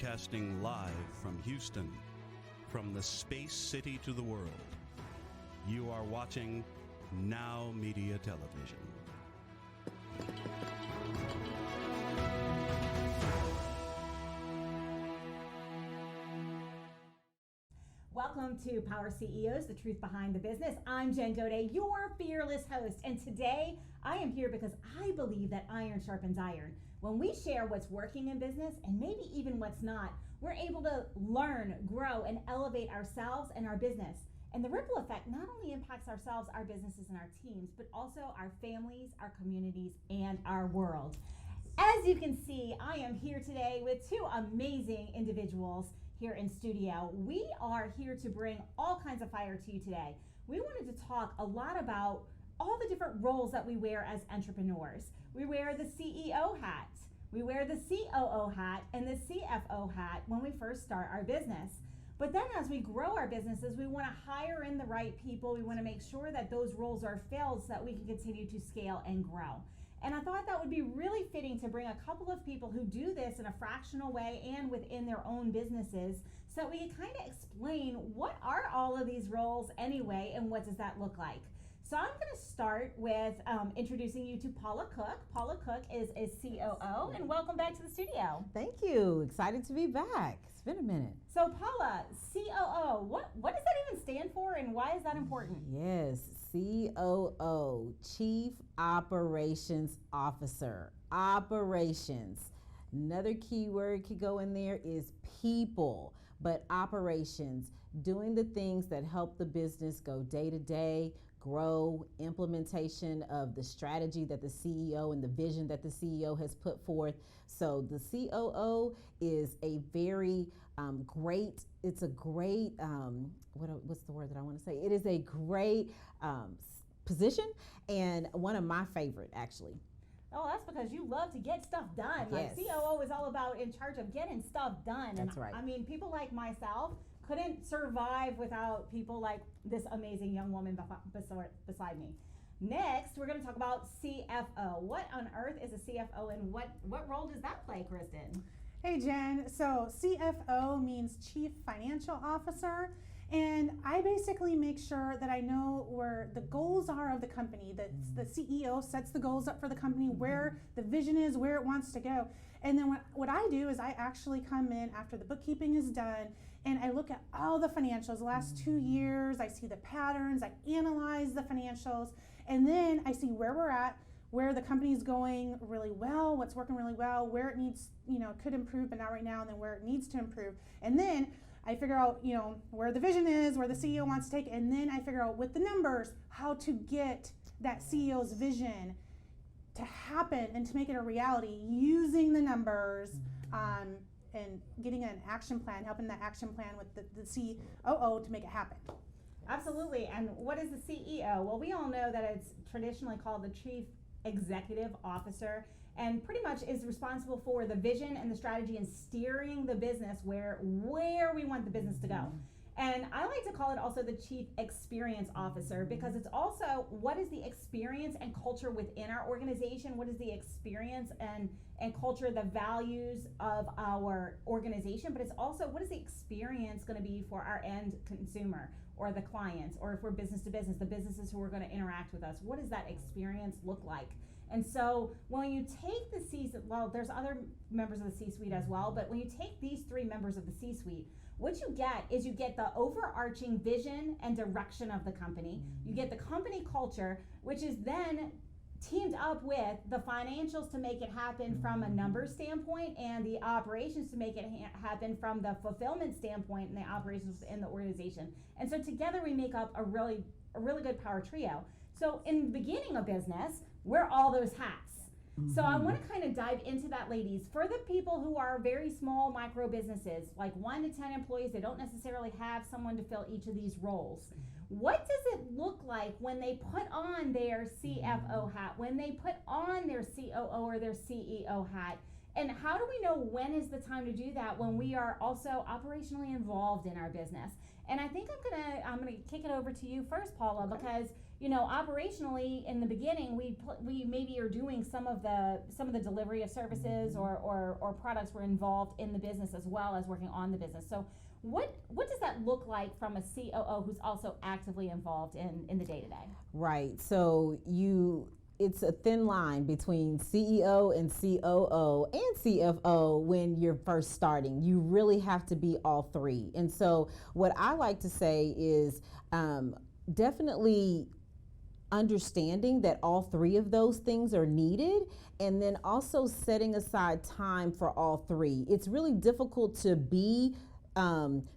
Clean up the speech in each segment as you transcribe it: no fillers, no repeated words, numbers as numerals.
broadcasting live from Houston, from the space city to the world. You are watching Now Media Television. Welcome to Power CEOs, the truth behind the business. I'm Jen Gaudet, your fearless host. And today I am here because I believe that iron sharpens iron. When we share what's working in business and maybe even what's not, we're able to learn, grow, and elevate ourselves and our business. And the ripple effect not only impacts ourselves, our businesses, and our teams, but also our families, our communities, and our world. As you can see, I am here today with two amazing individuals here in studio. We are here to bring all kinds of fire to you today. We wanted to talk a lot about all the different roles that we wear as entrepreneurs. We wear the CEO hat, we wear the COO hat, and the CFO hat when we first start our business. But then as we grow our businesses, we want to hire in the right people. We want to make sure that those roles are filled so that we can continue to scale and grow. And I thought that would be really fitting to bring a couple of people who do this in a fractional way and within their own businesses so that we can kind of explain what are all of these roles anyway and what does that look like. So I'm going to start with introducing you to Paula Cook. Paula Cook is a COO, and welcome back to the studio. Thank you. Excited to be back. It's been a minute. So Paula, COO, what does that even stand for and why is that important? Yes, COO, Chief Operations Officer. Operations. Another key word could go in there is people, but operations, doing the things that help the business go day to day, grow, implementation of the strategy that the CEO and the vision that the CEO has put forth. So the COO is a very great, it's a great, what's the word that I want to say? It is a great position and one of my favorite actually. Oh, that's because you love to get stuff done. Yes. Like COO is all about in charge of getting stuff done. That's right. I mean, people like myself couldn't survive without people like this amazing young woman beside me. Next, we're going to talk about CFO. What on earth is a CFO and what role does that play, Kristen? Hey Jen, so CFO means Chief Financial Officer. And I basically make sure that I know where the goals are of the company, that the CEO sets the goals up for the company, where the vision is, where it wants to go. And then what I do is I actually come in after the bookkeeping is done and I look at all the financials, the last 2 years, I see the patterns, I analyze the financials, and then I see where we're at, where the company's going really well, what's working really well, where it needs, could improve, but not right now, and then where it needs to improve. And then I figure out, where the vision is, where the CEO wants to take, and then I figure out with the numbers how to get that CEO's vision to happen and to make it a reality using the numbers and getting an action plan, helping that action plan with the COO to make it happen. Absolutely. And what is the CEO? Well, we all know that it's traditionally called the Chief Executive Officer and pretty much is responsible for the vision and the strategy and steering the business where we want the business to go. And I like to call it also the Chief Experience Officer because it's also what is the experience and culture within our organization, what is the experience and culture, the values of our organization, but it's also what is the experience going to be for our end consumer or the clients, or if we're business to business, the businesses who are going to interact with us, what does that experience look like? And so when you take the C-suite, well, there's other members of the C-suite as well, but when you take these three members of the C-suite, what you get is you get the overarching vision and direction of the company. You get the company culture, which is then teamed up with the financials to make it happen from a numbers standpoint and the operations to make it happen from the fulfillment standpoint and the operations in the organization. And so together we make up a really good power trio. So in the beginning of business, we're all those hats. So I want to kind of dive into that, ladies. For the people who are very small micro businesses, like 1 to 10 employees, they don't necessarily have someone to fill each of these roles. What does it look like when they put on their CFO hat, when they put on their COO or their CEO hat? And how do we know when is the time to do that when we are also operationally involved in our business? And I think I'm gonna kick it over to you first, Paula, because operationally in the beginning, we maybe are doing some of the delivery of services or products were involved in the business as well as working on the business. So what does that look like from a COO who's also actively involved in the day-to-day? Right. So it's a thin line between CEO and COO and CFO when you're first starting. You really have to be all three. And so what I like to say is definitely understanding that all three of those things are needed, and then also setting aside time for all three. It's really difficult to be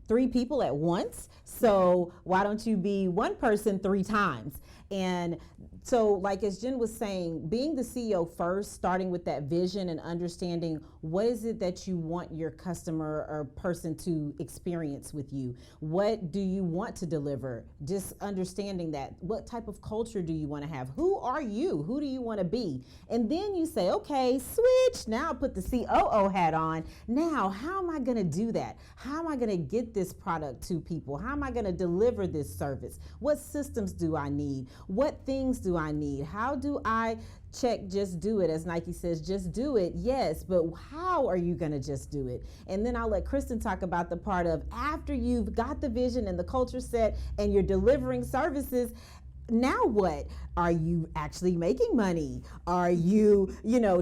three people at once. So why don't you be one person three times? And so, like as Jen was saying, being the CEO first, starting with that vision and understanding what is it that you want your customer or person to experience with you? What do you want to deliver? Just understanding that. What type of culture do you want to have? Who are you? Who do you want to be? And then you say, okay, switch. Now put the COO hat on. Now, how am I going to do that? How am I going to get this product to people? How am I going to deliver this service? What systems do I need? What things do I need? How do I check just do it? As Nike says, just do it. Yes, but how are you going to just do it? And then I'll let Kristen talk about the part of after you've got the vision and the culture set and you're delivering services. Now what? Are you actually making money? Are you,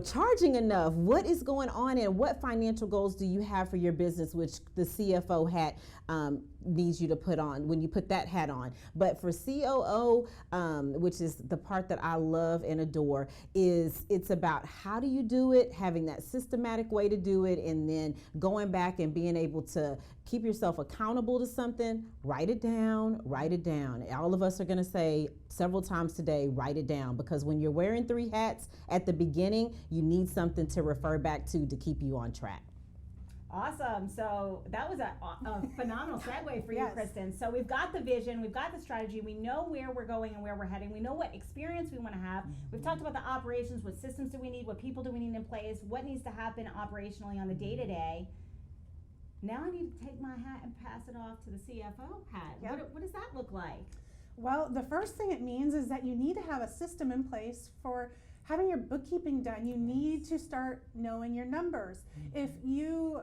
charging enough? What is going on, and what financial goals do you have for your business, which the CFO hat needs you to put on when you put that hat on. But for COO, which is the part that I love and adore, it's about how do you do it, having that systematic way to do it, and then going back and being able to keep yourself accountable to something. Write it down, write it down. All of us are going to say several times today, write it down, because when you're wearing three hats at the beginning, you need something to refer back to keep you on track. Awesome. So that was a phenomenal segue for you, Yes. Kristen. So we've got the vision, we've got the strategy, we know where we're going and where we're heading, we know what experience we want to have. We've talked about the operations, what systems do we need, what people do we need in place, what needs to happen operationally on the day-to-day. Now I need to take my hat and pass it off to the CFO hat. Yep. What does that look like? Well, the first thing it means is that you need to have a system in place for having your bookkeeping done. You need to start knowing your numbers. If you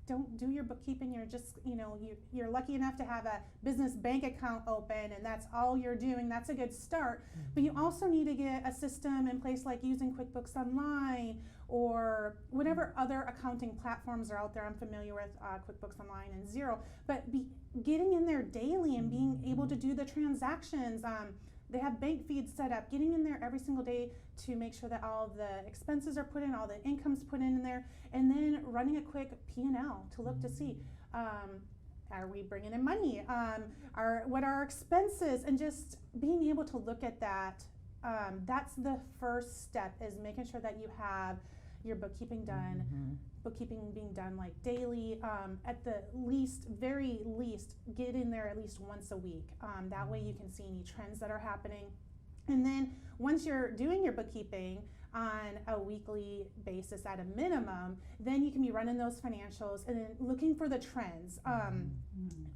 don't do your bookkeeping, you're just, you're lucky enough to have a business bank account open and that's all you're doing, that's a good start. But you also need to get a system in place like using QuickBooks Online or whatever other accounting platforms are out there. I'm familiar with QuickBooks Online and Xero, but getting in there daily and being able to do the transactions. They have bank feeds set up, getting in there every single day to make sure that all of the expenses are put in, all the income's put in there, and then running a quick P&L to look to see, are we bringing in money? What are our expenses? And just being able to look at that, that's the first step, is making sure that you have your bookkeeping done, bookkeeping being done like daily, at the very least, get in there at least once a week. That way you can see any trends that are happening. And then once you're doing your bookkeeping on a weekly basis at a minimum, then you can be running those financials and then looking for the trends,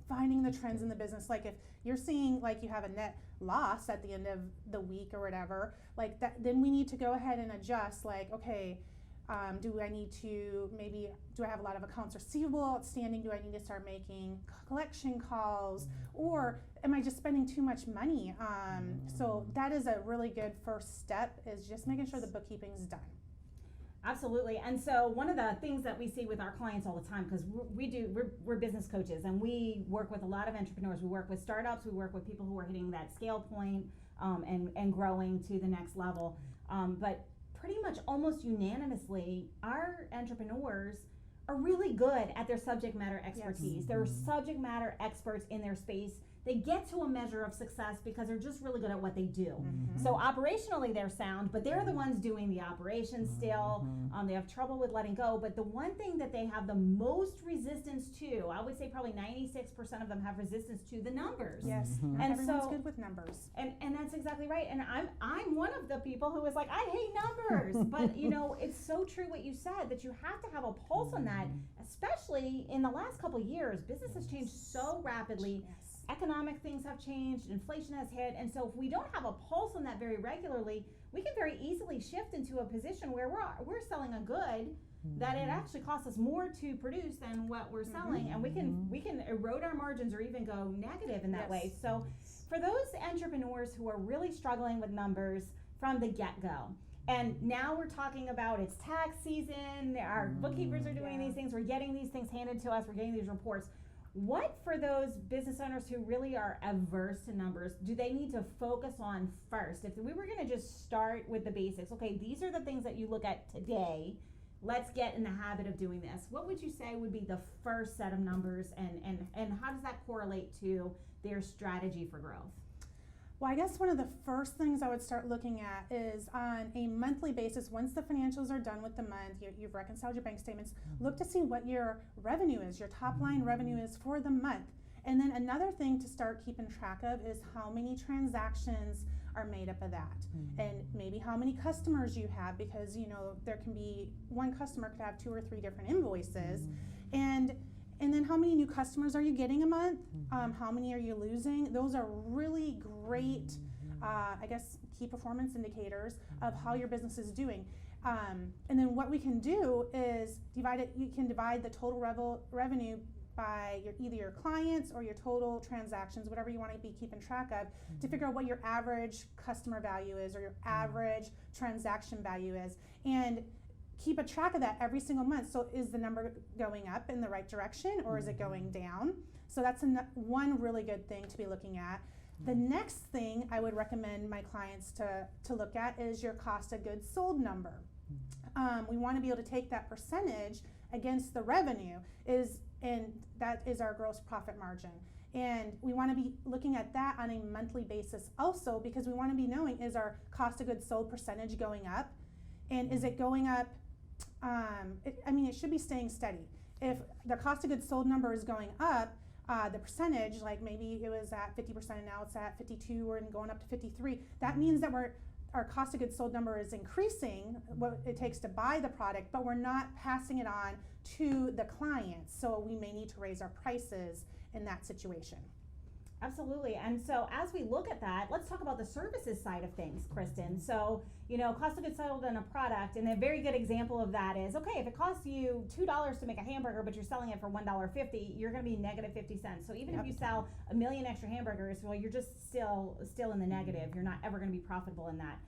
finding the trends in the business. Like if you're seeing like you have a net loss at the end of the week or whatever, like that, then we need to go ahead and adjust, like, okay, do I have a lot of accounts receivable outstanding? Do I need to start making collection calls? Or am I just spending too much money? So that is a really good first step, is just making sure the bookkeeping is done. Absolutely. And so one of the things that we see with our clients all the time, because we're business coaches and we work with a lot of entrepreneurs. We work with startups, we work with people who are hitting that scale point and growing to the next level. But pretty much almost unanimously, our entrepreneurs are really good at their subject matter expertise. Yes. They're subject matter experts in their space. They get to a measure of success because they're just really good at what they do. So operationally they're sound, but they're the ones doing the operations still. They have trouble with letting go, but the one thing that they have the most resistance to, I would say probably 96% of them have resistance to, the numbers. Yes, not And everyone's so- good with numbers. And that's exactly right. And I'm one of the people who is like, I hate numbers. But it's so true what you said, that you have to have a pulse on that, especially in the last couple of years. Business has changed so rapidly. Yes. economic things have changed, inflation has hit, and so if we don't have a pulse on that very regularly, we can very easily shift into a position where we're selling a good that it actually costs us more to produce than what we're selling, and we can erode our margins or even go negative in that way. So for those entrepreneurs who are really struggling with numbers from the get-go, and now we're talking about it's tax season, our bookkeepers are doing these things, we're getting these things handed to us, we're getting these reports. What, for those business owners who really are averse to numbers, do they need to focus on first? If we were going to just start with the basics, okay, these are the things that you look at today, let's get in the habit of doing this. What would you say would be the first set of numbers, and how does that correlate to their strategy for growth? Well, I guess one of the first things I would start looking at is on a monthly basis, once the financials are done with the month, you've reconciled your bank statements, look to see what your revenue is, your top line revenue is for the month. And then another thing to start keeping track of is how many transactions are made up of that. And maybe how many customers you have, because there can be one customer could have 2 or 3 different invoices. And then how many new customers are you getting a month? How many are you losing? Those are really great, I guess, key performance indicators of how your business is doing. And then what we can do is divide it. You can divide the total revenue by either your clients or your total transactions, whatever you want to be keeping track of, to figure out what your average customer value is or your average transaction value is. And keep a track of that every single month. So is the number going up in the right direction, or is it going down? So that's one really good thing to be looking at. The next thing I would recommend my clients to look at is your cost of goods sold number. We want to be able to take that percentage against the revenue, and that is our gross profit margin. And we want to be looking at that on a monthly basis also, because we want to be knowing, is our cost of goods sold percentage going up? And is it going up? It should be staying steady. If the cost of goods sold number is going up, the percentage, like maybe it was at 50% and now it's at 52 or going up to 53, that means that our cost of goods sold number is increasing what it takes to buy the product, but we're not passing it on to the clients. So we may need to raise our prices in that situation. Absolutely. And so as we look at that, let's talk about the services side of things, Kristen. So, cost of goods sold on a product, and a very good example of that is, okay, if it costs you $2 to make a hamburger, but you're selling it for $1.50, you're going to be negative 50 cents. So even if you sell 1 million extra hamburgers, well, you're just still in the negative. You're not ever going to be profitable in that.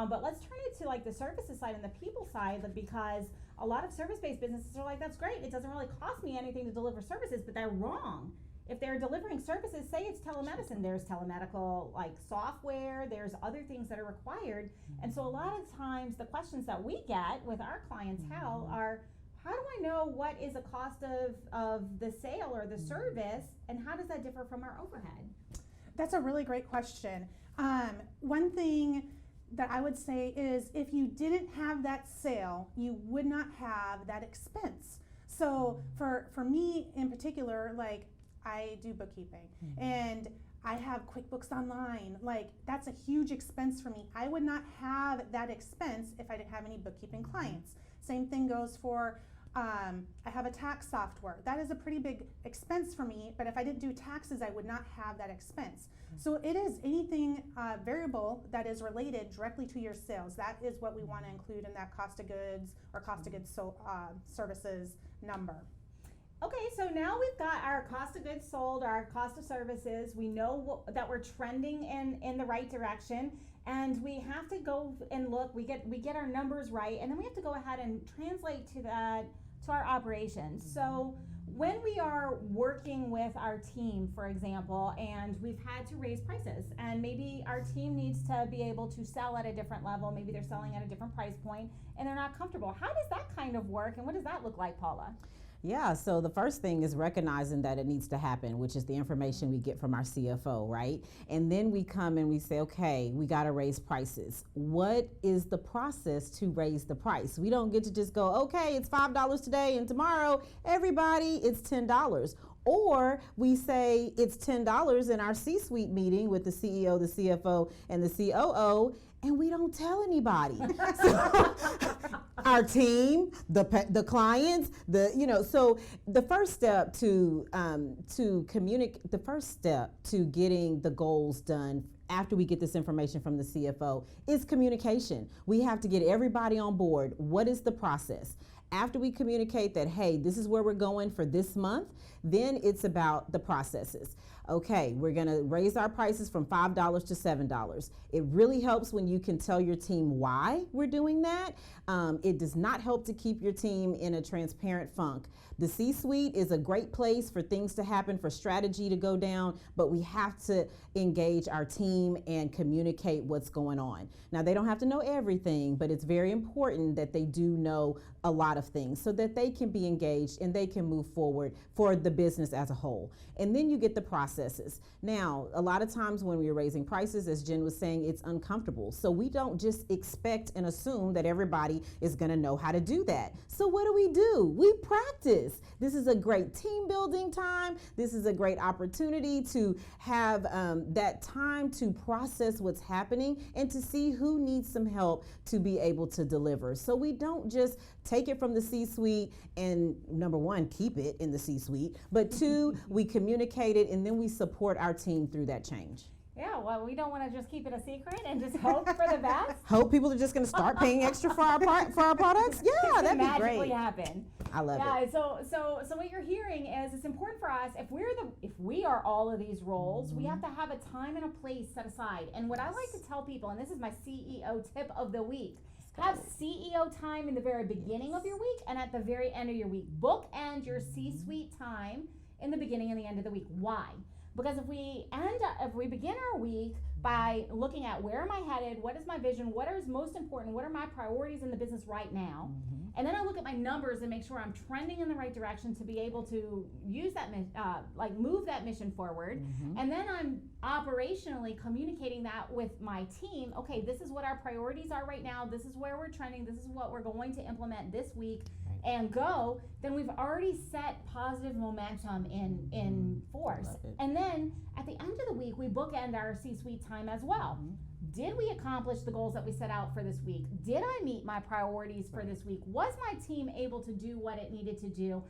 But let's turn it to like the services side and the people side, because a lot of service-based businesses are like, that's great. It doesn't really cost me anything to deliver services, but they're wrong. If they're delivering services, say it's telemedicine, there's telemedical software, there's other things that are required. And so a lot of times the questions that we get with our clientele are, how do I know what is the cost of the sale or the service, and how does that differ from our overhead? That's a really great question. One thing that I would say is, if you didn't have that sale, you would not have that expense. So for me in particular, I do bookkeeping, and I have QuickBooks Online. That's a huge expense for me. I would not have that expense if I didn't have any bookkeeping clients. Same thing goes for, I have a tax software. That is a pretty big expense for me, but if I didn't do taxes, I would not have that expense. So it is anything variable that is related directly to your sales. That is what we want to include in that cost of goods or cost of goods services number. Okay, so now we've got our cost of goods sold, our cost of services. We know that we're trending in the right direction, and we have to go and look. We get our numbers right, and then we have to go ahead and translate to our operations. So when we are working with our team, for example, and we've had to raise prices, and maybe our team needs to be able to sell at a different level, maybe they're selling at a different price point, and they're not comfortable. How does that kind of work, and what does that look like, Paula? Yeah, so the first thing is recognizing that it needs to happen, which is the information we get from our CFO, right? And then we come and we say, okay, we got to raise prices. What is the process to raise the price? We don't get to just go, okay, it's $5 today, and tomorrow, everybody, it's $10. Or we say it's $10 in our C-suite meeting with the CEO, the CFO, and the COO, and we don't tell anybody. So our team, the clients, so the first step to communicate, the first step to getting the goals done after we get this information from the CFO is communication. We have to get everybody on board. What is the process? After we communicate that, hey, this is where we're going for this month, then it's about the processes. Okay, we're gonna raise our prices from $5 to $7. It really helps when you can tell your team why we're doing that. It does not help to keep your team in a transparent funk. The C-suite is a great place for things to happen, for strategy to go down, but we have to engage our team and communicate what's going on. Now, they don't have to know everything, but it's very important that they do know a lot of things so that they can be engaged and they can move forward for the business as a whole. And then you get the processes. Now, a lot of times when we're raising prices, as Jen was saying, it's uncomfortable. So we don't just expect and assume that everybody is gonna know how to do that. So what do? We practice. This is a great team building time. This is a great opportunity to have that time to process what's happening and to see who needs some help to be able to deliver. So we don't just take it from the C-suite and, number one, keep it in the C-suite, but two, we communicate it and then we support our team through that change. Yeah, well, we don't want to just keep it a secret and just hope for the best. Hope people are just going to start paying extra for our products. Yeah, that'd be great. Magically happen. I love it. Yeah, so what you're hearing is it's important for us if we are all of these roles, we have to have a time and a place set aside. And what I like to tell people, and this is my CEO tip of the week, have CEO time in the very beginning of your week and at the very end of your week. Bookend your C-suite time in the beginning and the end of the week. Why? Because if we begin our week by looking at where am I headed, what is my vision, what is most important, what are my priorities in the business right now, and then I look at my numbers and make sure I'm trending in the right direction to be able to use that, move that mission forward, and then I'm operationally communicating that with my team. Okay, this is what our priorities are right now, this is where we're trending, this is what we're going to implement this week, and go, then we've already set positive momentum in force. And then at the end of the week, we bookend our C-suite time as well. Did we accomplish the goals that we set out for this week? Did I meet my priorities for this week? Was my team able to do what it needed to do?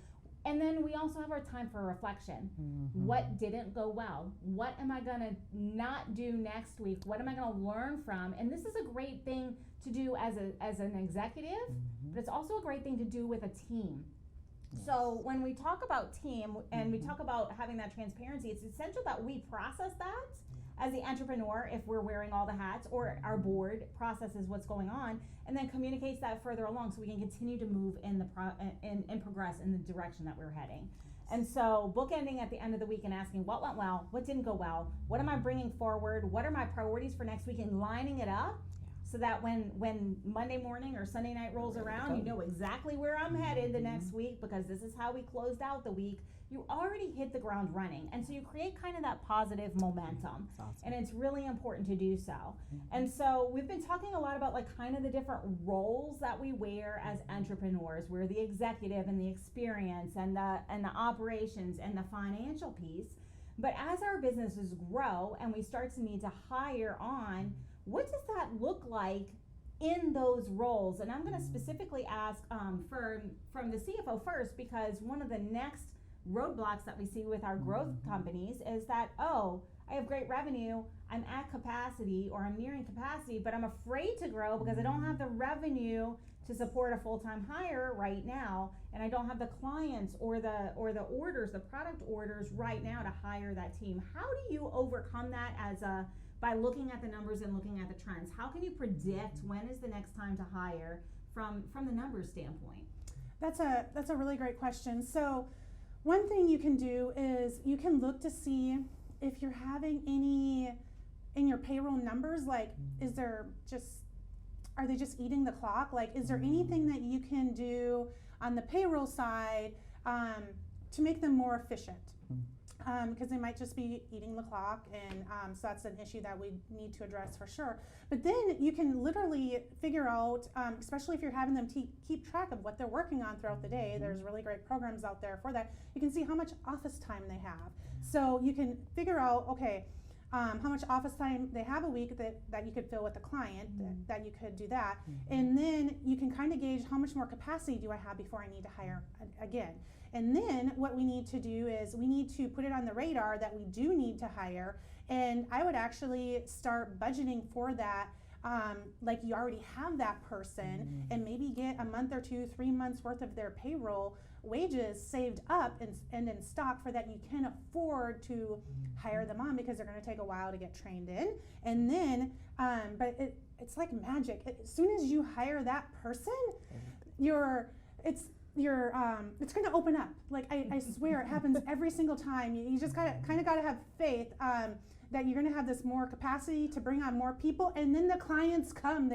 And then we also have our time for reflection. What didn't go well? What am I gonna not do next week? What am I gonna learn from? And this is a great thing to do as an executive, but it's also a great thing to do with a team. So when we talk about team and we talk about having that transparency, it's essential that we process that as the entrepreneur, if we're wearing all the hats, or our board processes what's going on and then communicates that further along so we can continue to move in the and progress in the direction that we're heading. And so bookending at the end of the week and asking what went well, what didn't go well, what am I bringing forward, what are my priorities for next week, and lining it up so that when Monday morning or Sunday night rolls around, you know exactly where I'm headed the next week because this is how we closed out the week. You already hit the ground running, and so you create kind of that positive momentum. Awesome. And it's really important to do so. And so we've been talking a lot about kind of the different roles that we wear as entrepreneurs. We're the executive and the experience and the operations and the financial piece. But as our businesses grow and we start to need to hire on, what does that look like in those roles? And I'm going to specifically ask from the CFO first, because one of the next roadblocks that we see with our growth companies is that, I have great revenue, I'm at capacity or I'm nearing capacity, but I'm afraid to grow because I don't have the revenue to support a full-time hire right now, and I don't have the clients or the orders, the product orders right now to hire that team. How do you overcome that by looking at the numbers and looking at the trends? How can you predict when is the next time to hire from the numbers standpoint? That's a really great question. So one thing you can do is you can look to see if you're having any in your payroll numbers, are they just eating the clock? Is there anything that you can do on the payroll side to make them more efficient? Because they might just be eating the clock, and so that's an issue that we need to address for sure. But then you can literally figure out, especially if you're having them keep track of what they're working on throughout the day, there's really great programs out there for that. You can see how much office time they have. So you can figure out, okay, how much office time they have a week that you could fill with the client, that you could do that. And then you can kind of gauge how much more capacity do I have before I need to hire again. And then what we need to do is we need to put it on the radar that we do need to hire. And I would actually start budgeting for that. Like you already have that person, and maybe get a month or 2, 3 months worth of their payroll wages saved up and in stock for that you can afford to hire them on, because they're going to take a while to get trained in. And then, but it's like magic. As soon as you hire that person, it's going to open up. Like I swear, it happens every single time. You just kind of got to have faith that you're going to have this more capacity to bring on more people, and then the clients come.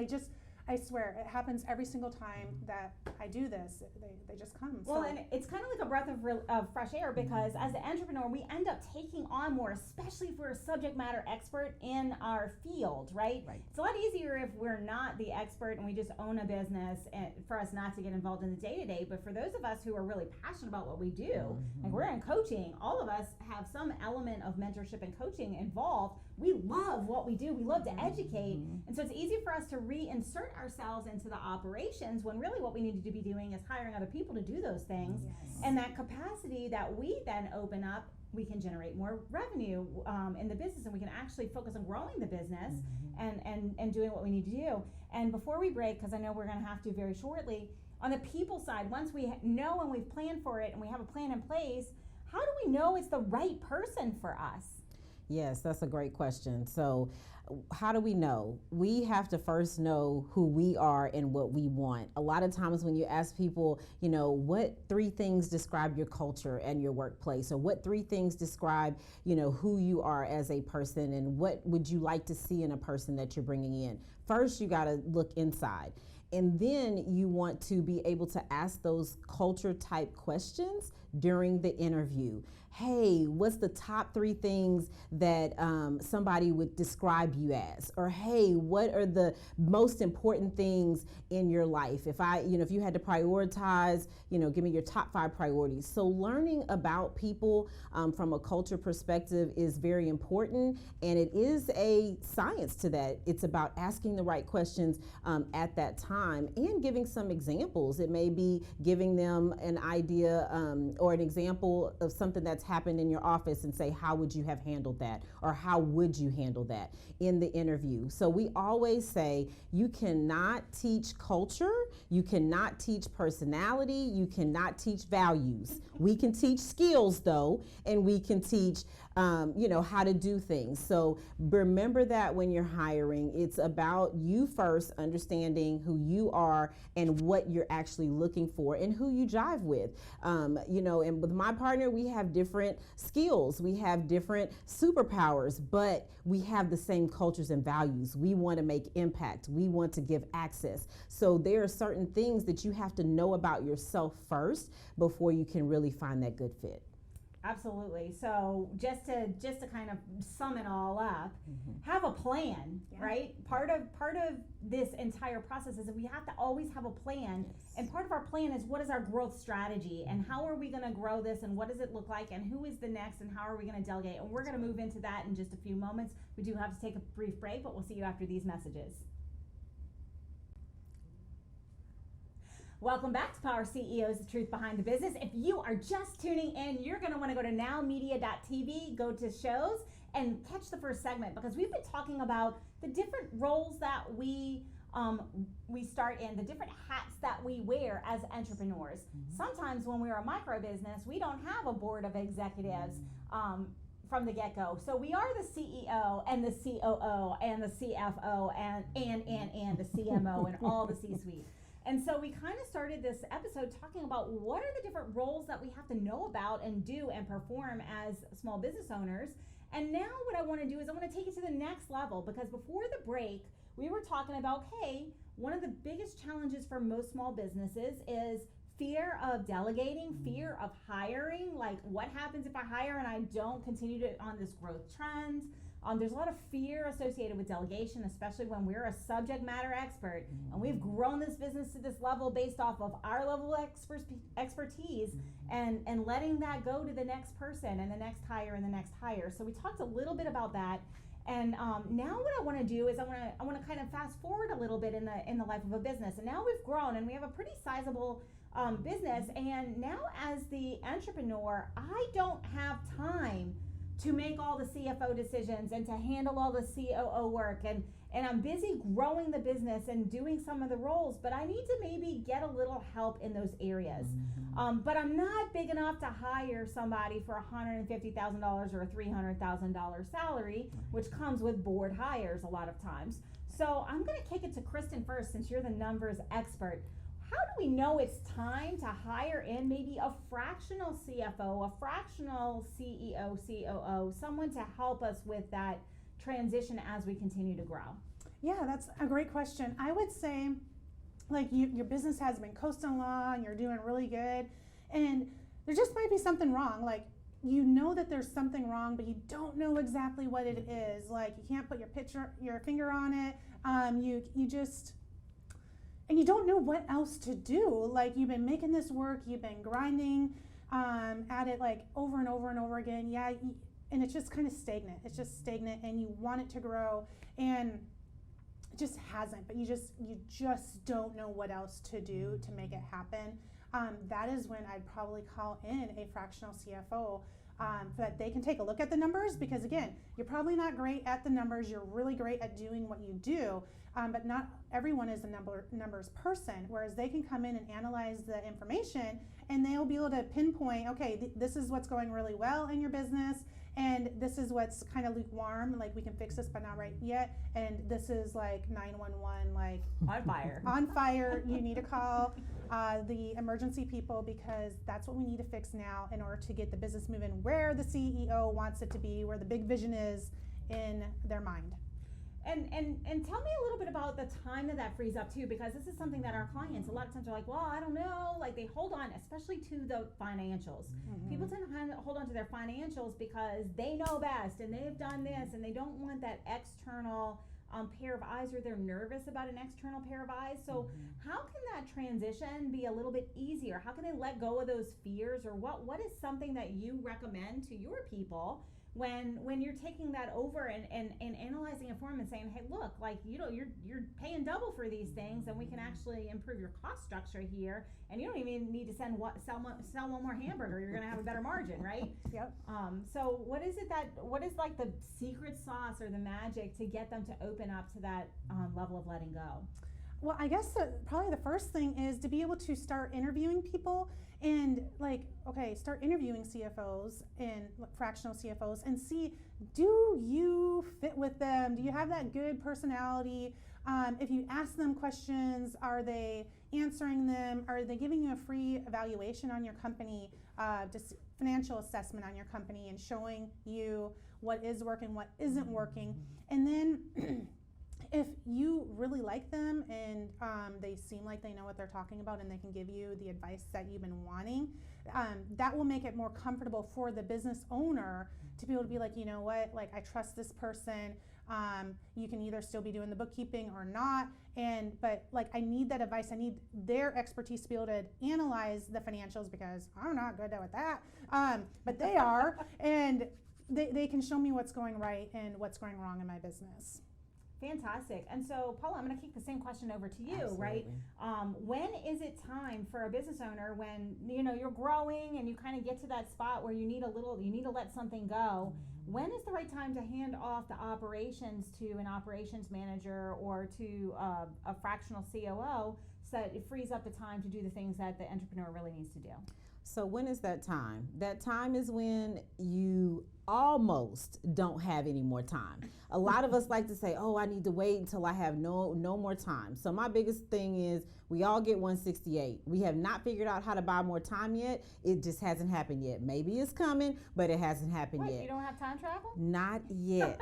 I swear, it happens every single time that I do this. They just come. Well, and it's kind of like a breath of fresh air, because as an entrepreneur, we end up taking on more, especially if we're a subject matter expert in our field, right? It's a lot easier if we're not the expert and we just own a business, and for us not to get involved in the day-to-day. But for those of us who are really passionate about what we do, like we're in coaching, all of us have some element of mentorship and coaching involved. We love what we do. We love to educate. And so it's easy for us to reinsert ourselves into the operations, when really what we need to be doing is hiring other people to do those things. And that capacity that we then open up, we can generate more revenue in the business, and we can actually focus on growing the business and doing what we need to do. And before we break, because I know we're going to have to very shortly, on the people side, once we know and we've planned for it and we have a plan in place, how do we know it's the right person for us? Yes, that's a great question. So how do we know? We have to first know who we are and what we want. A lot of times when you ask people, what 3 things describe your culture and your workplace, or what 3 things describe, who you are as a person, and what would you like to see in a person that you're bringing in? First, you got to look inside. And then you want to be able to ask those culture type questions during the interview. Hey, what's the top 3 things that somebody would describe you as? Or hey, what are the most important things in your life? If you had to prioritize, give me your top 5 priorities. So learning about people from a culture perspective is very important, and it is a science to that. It's about asking the right questions at that time and giving some examples. It may be giving them an idea or an example of something that's happened in your office, and say, how would you have handled that? Or how would you handle that in the interview? So we always say, you cannot teach culture, you cannot teach personality, you cannot teach values. We can teach skills though, and we can teach how to do things. So remember that when you're hiring, it's about you first understanding who you are and what you're actually looking for and who you jive with. And with my partner, we have different skills, we have different superpowers, but we have the same cultures and values. We want to make impact. We want to give access. So there are certain things that you have to know about yourself first before you can really find that good fit. Absolutely. So just to kind of sum it all up, have a plan, right? Part of this entire process is that we have to always have a plan. And part of our plan is, what is our growth strategy, and how are we going to grow this, and what does it look like, and who is the next, and how are we going to delegate? And we're going to move into that in just a few moments. We do have to take a brief break, but we'll see you after these messages. Welcome back to Power CEOs, the truth behind the business. If you are just tuning in, you're going to want to go to nowmedia.tv, go to shows, and catch the first segment, because we've been talking about the different roles that we start in, the different hats that we wear as entrepreneurs. Sometimes when we're a micro business, we don't have a board of executives from the get-go. So we are the CEO and the COO and the CFO and the CMO and all the C-suite. And so we kind of started this episode talking about what are the different roles that we have to know about and do and perform as small business owners. And now what I want to do is I want to take it to the next level, because before the break, we were talking about, hey, one of the biggest challenges for most small businesses is fear of delegating, fear of hiring. Like, what happens if I hire and I don't continue on this growth trend? There's a lot of fear associated with delegation, especially when we're a subject matter expert and we've grown this business to this level based off of our level of expertise and letting that go to the next person and the next hire and the next hire. So we talked a little bit about that. And now what I want to do is I want to kind of fast forward a little bit in the life of a business. And now we've grown and we have a pretty sizable business. And now as the entrepreneur, I don't have time to make all the CFO decisions and to handle all the COO work. And I'm busy growing the business and doing some of the roles, but I need to maybe get a little help in those areas. But I'm not big enough to hire somebody for $150,000 or a $300,000 salary, which comes with board hires a lot of times. So I'm going to kick it to Kristen first, since you're the numbers expert. How do we know it's time to hire in maybe a fractional CFO, a fractional CEO, COO, someone to help us with that transition as we continue to grow? Yeah, that's a great question. I would say, like, your business has been coasting along, you're doing really good, and there just might be something wrong. Like, you know that there's something wrong, but you don't know exactly what it is. Like, you can't put your finger on it. And you don't know what else to do. Like, you've been making this work, you've been grinding at it like over and over and over again. Yeah, and it's just kind of stagnant. It's just stagnant, and you want it to grow, and it just hasn't. But you just don't know what else to do to make it happen. That is when I'd probably call in a fractional CFO. So that they can take a look at the numbers, because again, you're probably not great at the numbers, you're really great at doing what you do, but not everyone is a numbers person, whereas they can come in and analyze the information and they'll be able to pinpoint, okay, this is what's going really well in your business, and this is what's kind of lukewarm, like we can fix this but not right yet, and this is like 911, like on fire, you need to call the emergency people, because that's what we need to fix now in order to get the business moving where the CEO wants it to be, where the big vision is in their mind. And tell me a little bit about the time that frees up too, because this is something that our clients a lot of times are like, well, I don't know, like they hold on, especially to the financials. People tend to hold on to their financials because they know best and they've done this, and they don't want that external pair of eyes, or they're nervous about an external pair of eyes. So how can that transition be a little bit easier? How can they let go of those fears, or what is something that you recommend to your people when you're taking that over and analyzing it for them and saying, hey, look, like, you know, you're paying double for these things, and we can actually improve your cost structure here, and you don't even need to sell one more hamburger, you're going to have a better margin, right? Yep. So what is like the secret sauce or the magic to get them to open up to that level of letting go? Well, I guess probably the first thing is to be able to start interviewing people, and start interviewing CFOs and fractional CFOs and see, do you fit with them? Do you have that good personality? If you ask them questions, are they answering them? Are they giving you a free evaluation on your company, just financial assessment on your company, and showing you what is working, what isn't working? And then if you really like them and they seem like they know what they're talking about and they can give you the advice that you've been wanting, that will make it more comfortable for the business owner to be able to be like, you know what, like, I trust this person. You can either still be doing the bookkeeping or not, but like, I need that advice. I need their expertise to be able to analyze the financials, because I'm not good at that, but they are, and they can show me what's going right and what's going wrong in my business. Fantastic. And so, Paula, I'm going to kick the same question over to you, Absolutely. right? When is it time for a business owner, when you're growing and you kind of get to that spot where you need to let something go? When is the right time to hand off the operations to an operations manager or to a fractional COO, so that it frees up the time to do the things that the entrepreneur really needs to do? So when is that time? That time is when you almost don't have any more time. A lot of us like to say, oh, I need to wait until I have no more time. So my biggest thing is, we all get 168. We have not figured out how to buy more time yet. It just hasn't happened yet. Maybe it's coming, but it hasn't happened yet. You don't have time travel? Not yet.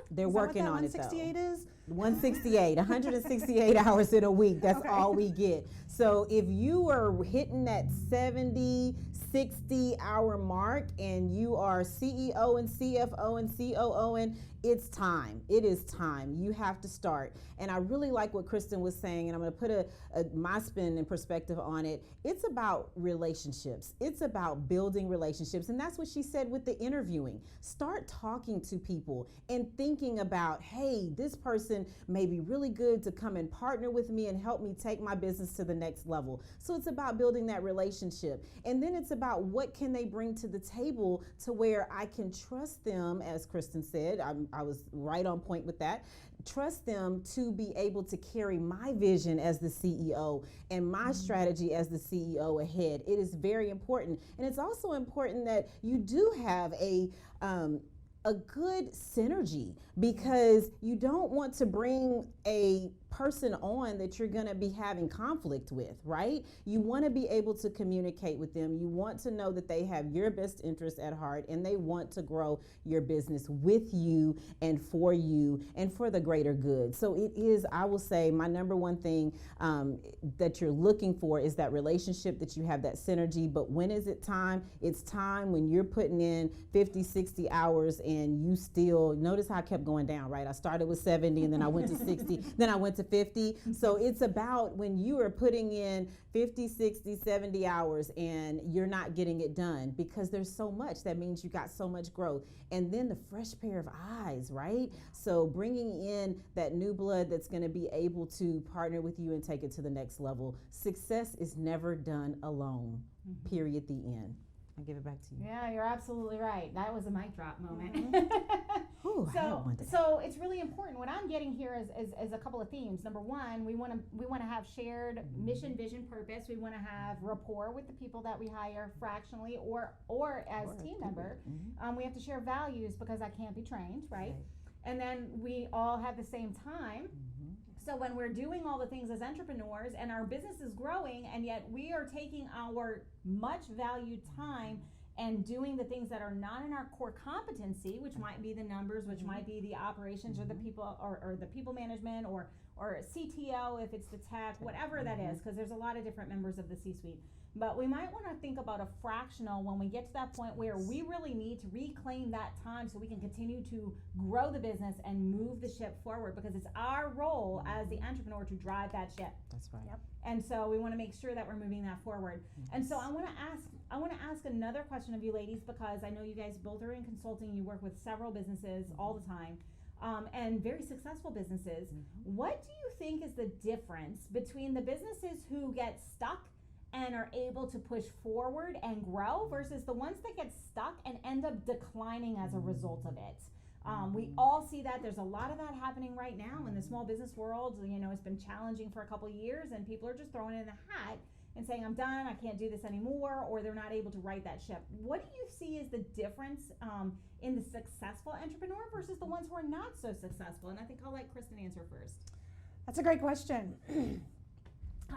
They're working on it though. 168 is? 168, 168 hours in a week. That's all we get. So if you are hitting that 70, 60-hour mark and you are CEO and CFO and COO, and it's time. It is time. You have to start. And I really like what Kristen was saying, and I'm going to put my spin and perspective on it. It's about relationships. It's about building relationships. And that's what she said with the interviewing. Start talking to people and thinking about, hey, this person may be really good to come and partner with me and help me take my business to the next level. So it's about building that relationship. And then it's about what can they bring to the table to where I can trust them, as Kristen said. I was right on point with that. Trust them to be able to carry my vision as the CEO and my strategy as the CEO ahead. It is very important. And it's also important that you do have a good synergy, because you don't want to bring a person on that you're going to be having conflict with, right? You want to be able to communicate with them. You want to know that they have your best interest at heart and they want to grow your business with you and for the greater good. So it is, I will say, my number one thing that you're looking for is that relationship, that you have that synergy. But when is it time? It's time when you're putting in 50, 60 hours and you still, notice how I kept going down, right? I started with 70 and then I went to 60, then I went to 50. So it's about when you are putting in 50, 60, 70 hours and you're not getting it done because there's so much. That means you got so much growth. And then the fresh pair of eyes, right? So bringing in that new blood that's going to be able to partner with you and take it to the next level. Success is never done alone, period, the end. I'll give it back to you. Yeah, you're absolutely right. That was a mic drop moment. Ooh, So it's really important. What I'm getting here is a couple of themes. Number one, we want to have shared mission, vision, purpose. We want to have rapport with the people that we hire fractionally or as team member. We have to share values because I can't be trained, right? And then we all have the same time. So when we're doing all the things as entrepreneurs and our business is growing, and yet we are taking our much valued time and doing the things that are not in our core competency, which might be the numbers, which might be the operations or the people or the people management or CTO if it's the tech, whatever that is, because there's a lot of different members of the C-suite. But we might want to think about a fractional when we get to that point where we really need to reclaim that time so we can continue to grow the business and move the ship forward, because it's our role as the entrepreneur to drive that ship. That's right. Yep. And so we want to make sure that we're moving that forward. And so I want to ask another question of you ladies, because I know you guys both are in consulting. You work with several businesses all the time. And very successful businesses. What do you think is the difference between the businesses who get stuck and are able to push forward and grow versus the ones that get stuck and end up declining as a result of it? We all see that. There's a lot of that happening right now in the small business world. You know, it's been challenging for a couple of years and people are just throwing it in the hat and saying, I'm done, I can't do this anymore, or they're not able to right that ship. What do you see as the difference in the successful entrepreneur versus the ones who are not so successful? And I think I'll let Kristen answer first. That's a great question.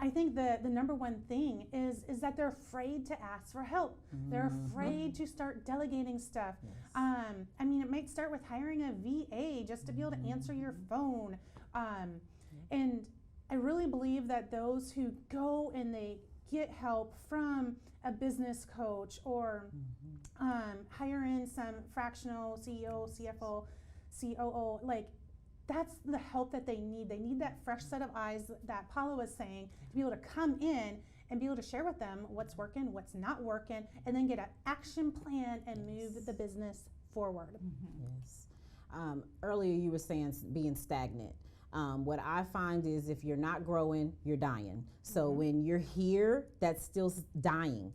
I think the number one thing is that they're afraid to ask for help. They're afraid to start delegating stuff. I mean, it might start with hiring a VA just to be able to answer your phone. And I really believe that those who go and they get help from a business coach or hire in some fractional CEO, CFO, COO, like that's the help that they need. They need that fresh set of eyes that Paula was saying to be able to come in and be able to share with them what's working, what's not working, and then get an action plan and move the business forward. Yes. Earlier you were saying being stagnant. What I find is if you're not growing, you're dying. So when you're here, that's still dying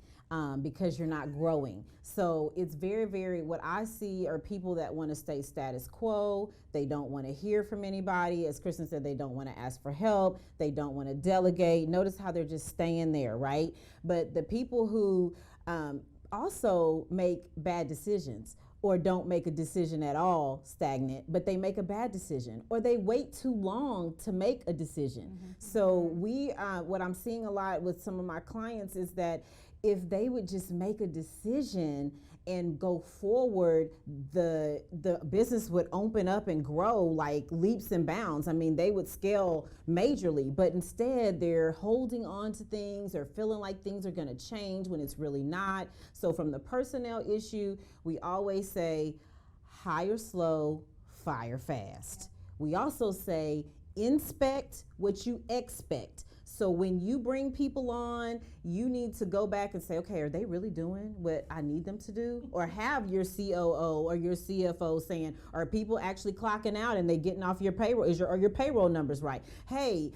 because you're not growing. So it's very, very, what I see are people that want to stay status quo. They don't want to hear from anybody. As Kristen said, they don't want to ask for help. They don't want to delegate. Notice how they're just staying there, right? But the people who also make bad decisions, or don't make a decision at all, stagnant, but they make a bad decision, or they wait too long to make a decision. So what I'm seeing a lot with some of my clients is that if they would just make a decision and go forward, the business would open up and grow like leaps and bounds. I mean, they would scale majorly, but instead they're holding on to things or feeling like things are going to change when it's really not. So from the personnel issue, we always say hire slow, fire fast. We also say inspect what you expect. So when you bring people on, you need to go back and say, okay, are they really doing what I need them to do? Or have your COO or your CFO saying, are people actually clocking out and they getting off your payroll? Are your payroll numbers right? Hey,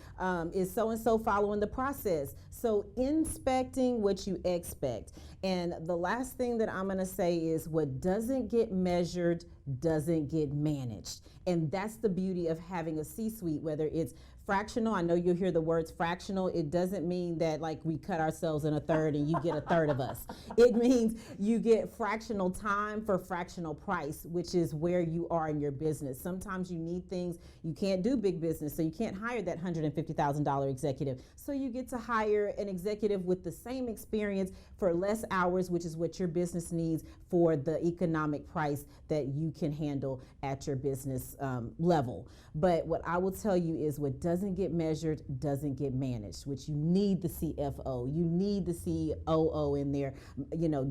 is so-and-so following the process? So inspecting what you expect. And the last thing that I'm gonna say is what doesn't get measured doesn't get managed. And that's the beauty of having a C-suite, whether it's fractional. I know you'll hear the words fractional. It doesn't mean that like we cut ourselves in a third and you get a third of us. It means you get fractional time for fractional price, which is where you are in your business. Sometimes you need things, you can't do big business, so you can't hire that $150,000 executive. So you get to hire an executive with the same experience for less hours, which is what your business needs for the economic price that you can handle at your business level. But what I will tell you is what doesn't get measured doesn't get managed, which you need the CFO, you need the COO in there,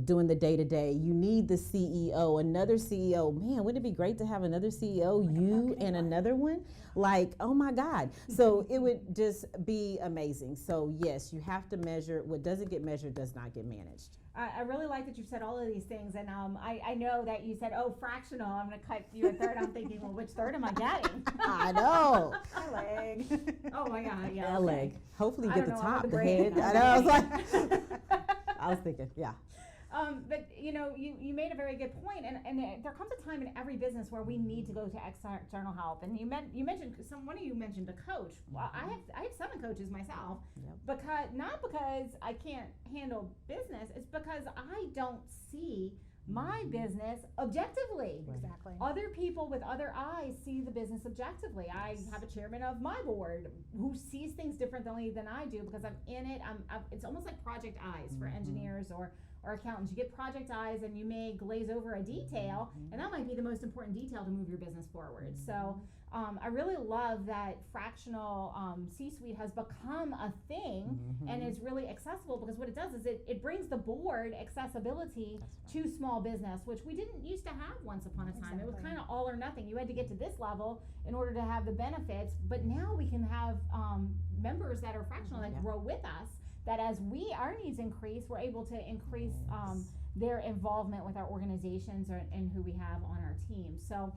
doing the day-to-day. You need the CEO, another CEO. Man, wouldn't it be great to have another CEO, you and another one? Like, oh my God. So it would just be amazing. So yes, you have to measure. What doesn't get measured does not get managed. I really like that you said all of these things, and I know that you said, oh, fractional, I'm going to cut you a third. I'm thinking, well, which third am I getting? I know. My leg. Oh my God, yeah. That leg. Hopefully you get the top, the brain. head. I know, I was like, I was thinking, yeah. But you made a very good point, and there comes a time in every business where we need to go to external help. And you mentioned one of you mentioned a coach. Well, I have 7 coaches myself, not because I can't handle business. It's because I don't see my business objectively. Exactly. Other people with other eyes see the business objectively. I have a chairman of my board who sees things differently than I do because I'm in it. It's almost like project eyes for engineers or accountants. You get project eyes and you may glaze over a detail, and that might be the most important detail to move your business forward. So I really love that fractional C-suite has become a thing and is really accessible, because what it does is it brings the board accessibility to small business, which we didn't used to have once upon a time. It was kind of all or nothing. You had to get to this level in order to have the benefits, but now we can have members that are fractional that grow with us, that as our needs increase, we're able to increase their involvement with our organizations and who we have on our team. So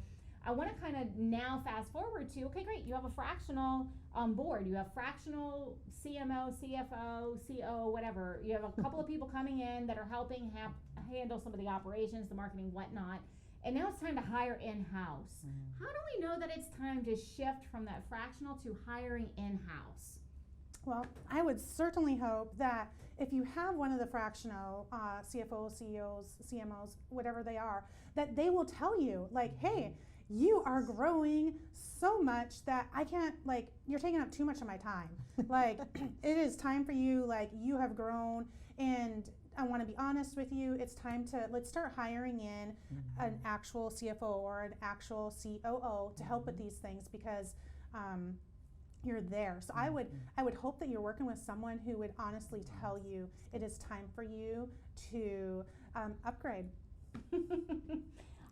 I want to kind of now fast forward to, okay, great, you have a fractional board, you have fractional CMO, CFO, COO, whatever. You have a couple of people coming in that are helping handle some of the operations, the marketing, whatnot. And now it's time to hire in-house. How do we know that it's time to shift from that fractional to hiring in-house? Well, I would certainly hope that if you have one of the fractional CFOs, CEOs, CMOs, whatever they are, that they will tell you, like, hey, you are growing so much that I can't, like, you're taking up too much of my time. Like, it is time for you, like, you have grown, and I want to be honest with you, it's time to, let's start hiring in an actual CFO or an actual COO to help with these things, because you're there. So I would hope that you're working with someone who would honestly tell you it is time for you to upgrade.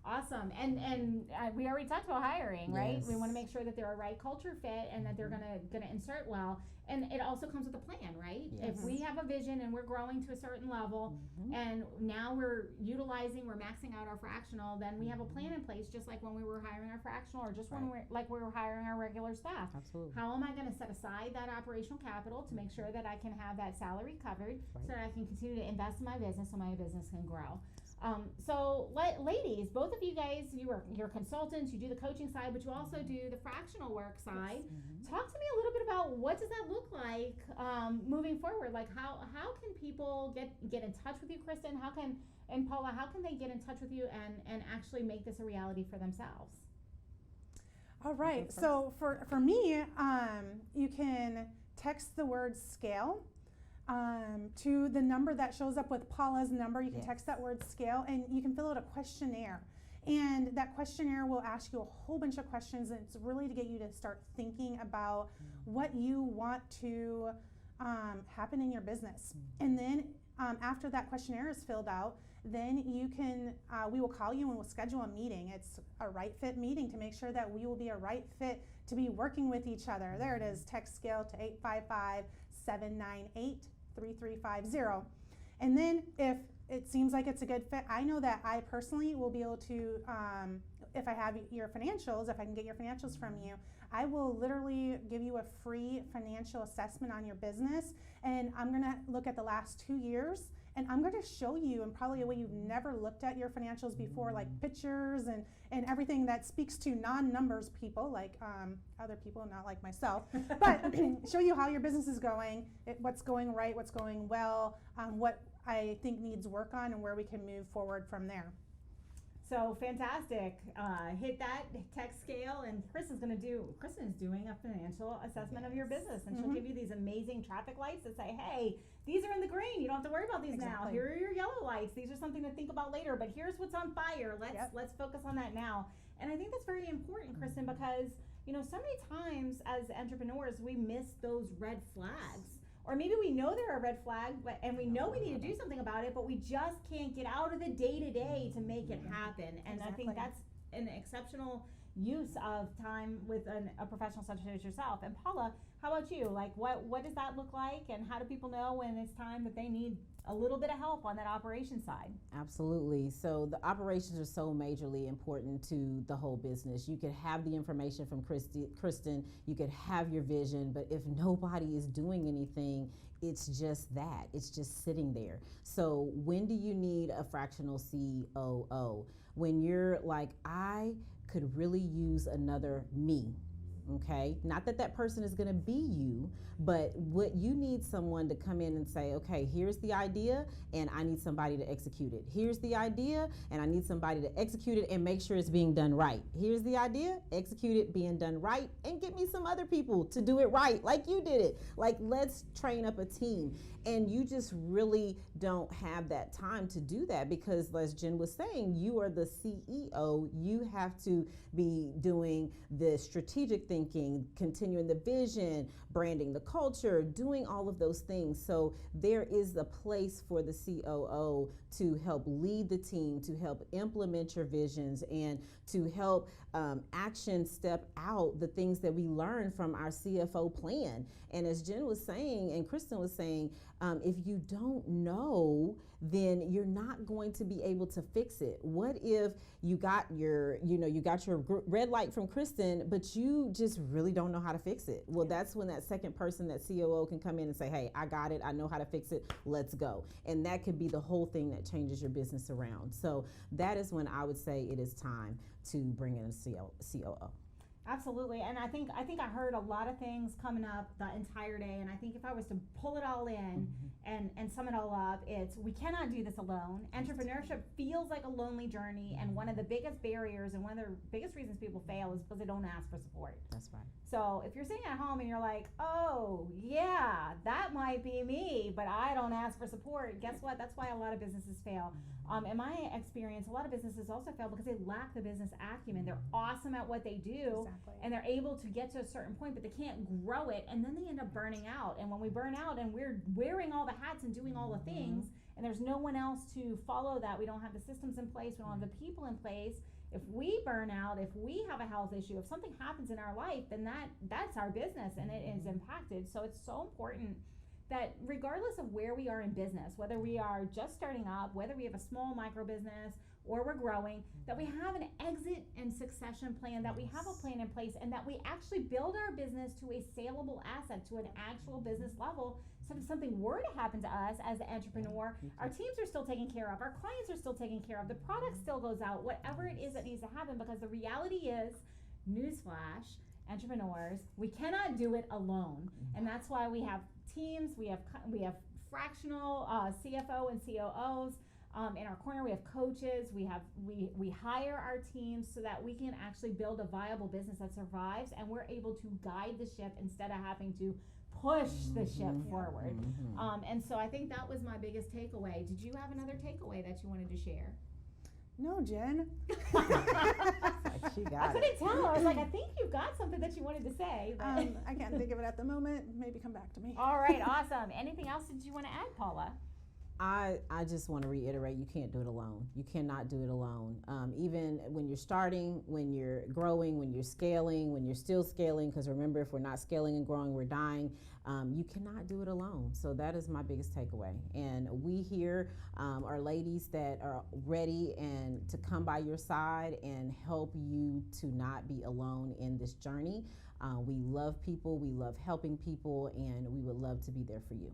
Awesome. And we already talked about hiring, right? Yes. We want to make sure that they're a right culture fit and that they're gonna insert well. And it also comes with a plan, right? Yes. If we have a vision and we're growing to a certain level, and now we're maxing out our fractional, then we have a plan in place, just like when we were hiring our fractional, or just when we were hiring our regular staff. Absolutely. How am I going to set aside that operational capital to make sure that I can have that salary covered, so that I can continue to invest in my business so my business can grow? Ladies, both of you guys, you're consultants, you do the coaching side, but you also do the fractional work side. Talk to me a little bit about what does that look like moving forward? Like how can people get in touch with you, Kristen? And Paula, how can they get in touch with you and actually make this a reality for themselves? All right. So for me, you can text the word scale to the number that shows up with Paula's number. You can text that word scale, and you can fill out a questionnaire. And that questionnaire will ask you a whole bunch of questions, and it's really to get you to start thinking about what you want to happen in your business. And then after that questionnaire is filled out, then you can, we will call you and we'll schedule a meeting. It's a right fit meeting to make sure that we will be a right fit to be working with each other. There it is, text scale to 855-798-3350. And then if it seems like it's a good fit, I know that I personally will be able to, if I have your financials, if I can get your financials from you, I will literally give you a free financial assessment on your business. And I'm gonna look at the last 2 years, and I'm going to show you in probably a way you've never looked at your financials before, like pictures and everything that speaks to non-numbers people, like other people, not like myself, but show you how your business is going, what's going right, what's going well, what I think needs work on, and where we can move forward from there. So fantastic. Hit that text scale, and Kristen is doing a financial assessment of your business, and she'll give you these amazing traffic lights that say, hey, these are in the green, you don't have to worry about these now. Here are your yellow lights, these are something to think about later, but here's what's on fire. Let's focus on that now. And I think that's very important, Kristen, because so many times as entrepreneurs we miss those red flags. Or maybe we know they're a red flag, and we know we need to do something about it, but we just can't get out of the day-to-day to make it happen. And I think that's an exceptional use of time with a professional such as yourself. And Paula, how about you? Like, what does that look like, and how do people know when it's time that they need a little bit of help on that operations side? Absolutely. So the operations are so majorly important to the whole business. You could have the information from Kristen, you could have your vision, but if nobody is doing anything, it's just that. It's just sitting there. So when do you need a fractional COO? When you're like, I could really use another me. Okay, not that person is going to be you, but what you need someone to come in and say, okay, here's the idea and I need somebody to execute it. Here's the idea and I need somebody to execute it and make sure it's being done right. Here's the idea, execute it, being done right, and get me some other people to do it right like you did it. Like, let's train up a team. And you just really don't have that time to do that because, as Jen was saying, you are the CEO. You have to be doing the strategic thinking, continuing the vision, branding the culture, doing all of those things. So there is a place for the COO to help lead the team, to help implement your visions, and to help action step out the things that we learn from our CFO plan. And as Jen was saying, and Kristen was saying, if you don't know, then you're not going to be able to fix it. What if you got your red light from Kristen, but you just really don't know how to fix it? Well, that's when that second person, that COO, can come in and say, hey, I got it. I know how to fix it. Let's go. And that could be the whole thing that changes your business around. So that is when I would say it is time to bring in a COO. Absolutely, and I think I heard a lot of things coming up the entire day, and I think if I was to pull it all in and sum it all up, it's we cannot do this alone. Entrepreneurship feels like a lonely journey, and one of the biggest barriers and one of the biggest reasons people fail is because they don't ask for support. That's right. So if you're sitting at home and you're like, oh yeah, that might be me, but I don't ask for support, guess what? That's why a lot of businesses fail. In my experience, a lot of businesses also fail because they lack the business acumen. They're awesome at what they do, and they're able to get to a certain point, but they can't grow it, and then they end up burning out. And when we burn out and we're wearing all the hats and doing all the things, and there's no one else to follow that, we don't have the systems in place, we don't have the people in place. If we burn out, if we have a health issue, if something happens in our life, then that's our business, and it is impacted. So it's so important that regardless of where we are in business, whether we are just starting up, whether we have a small micro business or we're growing, that we have an exit and succession plan, that we have a plan in place, and that we actually build our business to a saleable asset, to an actual business level, So if something were to happen to us as the entrepreneur, our teams are still taken care of, our clients are still taken care of, the product still goes out, whatever it is that needs to happen, because the reality is, newsflash, entrepreneurs, we cannot do it alone. And that's why we have teams, we have fractional CFO and COOs. In our corner, we have coaches. We hire our teams so that we can actually build a viable business that survives, and we're able to guide the ship instead of having to push the ship forward. And so I think that was my biggest takeaway. Did you have another takeaway that you wanted to share? No, Jen. She got I couldn't tell. I was like, I think you've got something that you wanted to say. But I can't think of it at the moment. Maybe come back to me. All right, awesome. Anything else did you want to add, Paula? I just want to reiterate, you can't do it alone. You cannot do it alone. Even when you're starting, when you're growing, when you're scaling, when you're still scaling, because remember, if we're not scaling and growing, we're dying. You cannot do it alone. So that is my biggest takeaway. And we here are ladies that are ready and to come by your side and help you to not be alone in this journey. We love people, we love helping people, and we would love to be there for you.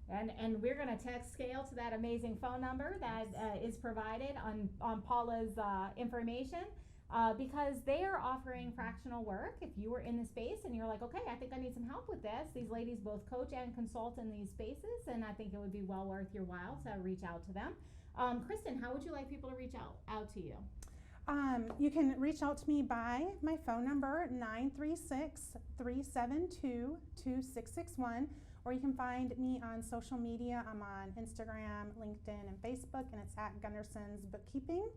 And we're going to text Scale to that amazing phone number that is provided on Paula's information because they are offering fractional work. If you are in the space and you're like, okay, I think I need some help with this, these ladies both coach and consult in these spaces, and I think it would be well worth your while to reach out to them. Kristen, how would you like people to reach out to you? You can reach out to me by my phone number, 936-372-2661. Or you can find me on social media. I'm on Instagram, LinkedIn, and Facebook, and it's at Gunderson's Bookkeeping.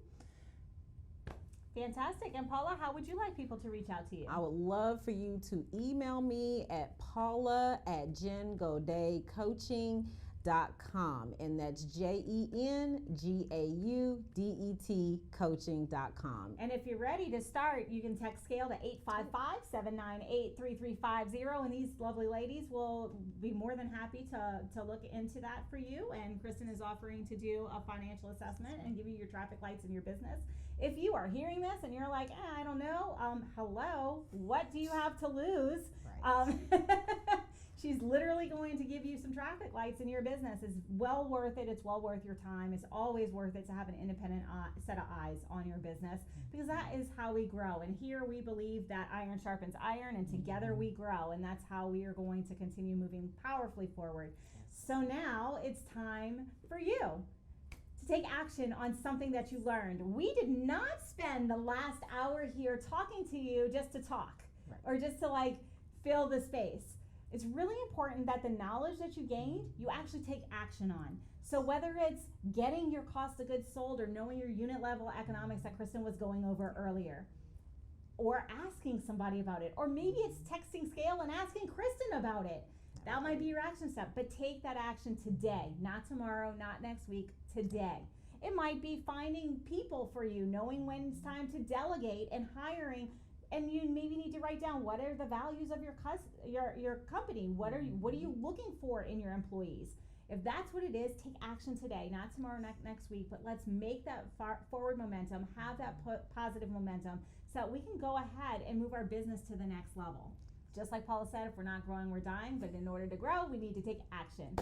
Fantastic. And Paula, how would you like people to reach out to you? I would love for you to email me at paula@jengodetcoaching.com, and that's JENGAUDET coaching.com. And if you're ready to start, you can text Scale to 855-798-3350, and these lovely ladies will be more than happy to look into that for you. And Kristen is offering to do a financial assessment and give you your traffic lights in your business. If you are hearing this and you're like, I don't know, hello, what do you have to lose? Right. She's literally going to give you some traffic lights in your business. It's well worth it. It's well worth your time. It's always worth it to have an independent set of eyes on your business, because that is how we grow. And here we believe that iron sharpens iron, and together we grow. And that's how we are going to continue moving powerfully forward. So now it's time for you to take action on something that you learned. We did not spend the last hour here talking to you just to talk, or just to like fill the space. It's really important that the knowledge that you gained, you actually take action on. So whether it's getting your cost of goods sold or knowing your unit level economics that Kristen was going over earlier, or asking somebody about it, or maybe it's texting Scale and asking Kristen about it. That might be your action step, but take that action today, not tomorrow, not next week, today. It might be finding people for you, knowing when it's time to delegate and hiring. And you maybe need to write down, what are the values of your company? What are you looking for in your employees? If that's what it is, take action today, not tomorrow, next week, but let's make that forward momentum, have that positive momentum, so that we can go ahead and move our business to the next level. Just like Paula said, if we're not growing, we're dying, but in order to grow, we need to take action.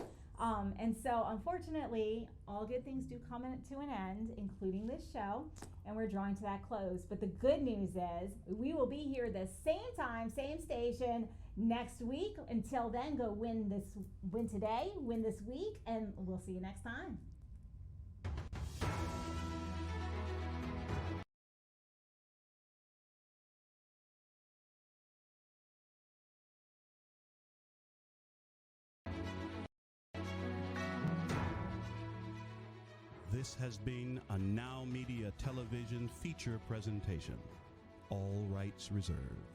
And so unfortunately, all good things do come to an end, including this show, and we're drawing to that close. But the good news is we will be here the same time, same station next week. Until then, go win today, win this week, and we'll see you next time. This has been a Now Media Television feature presentation. All rights reserved.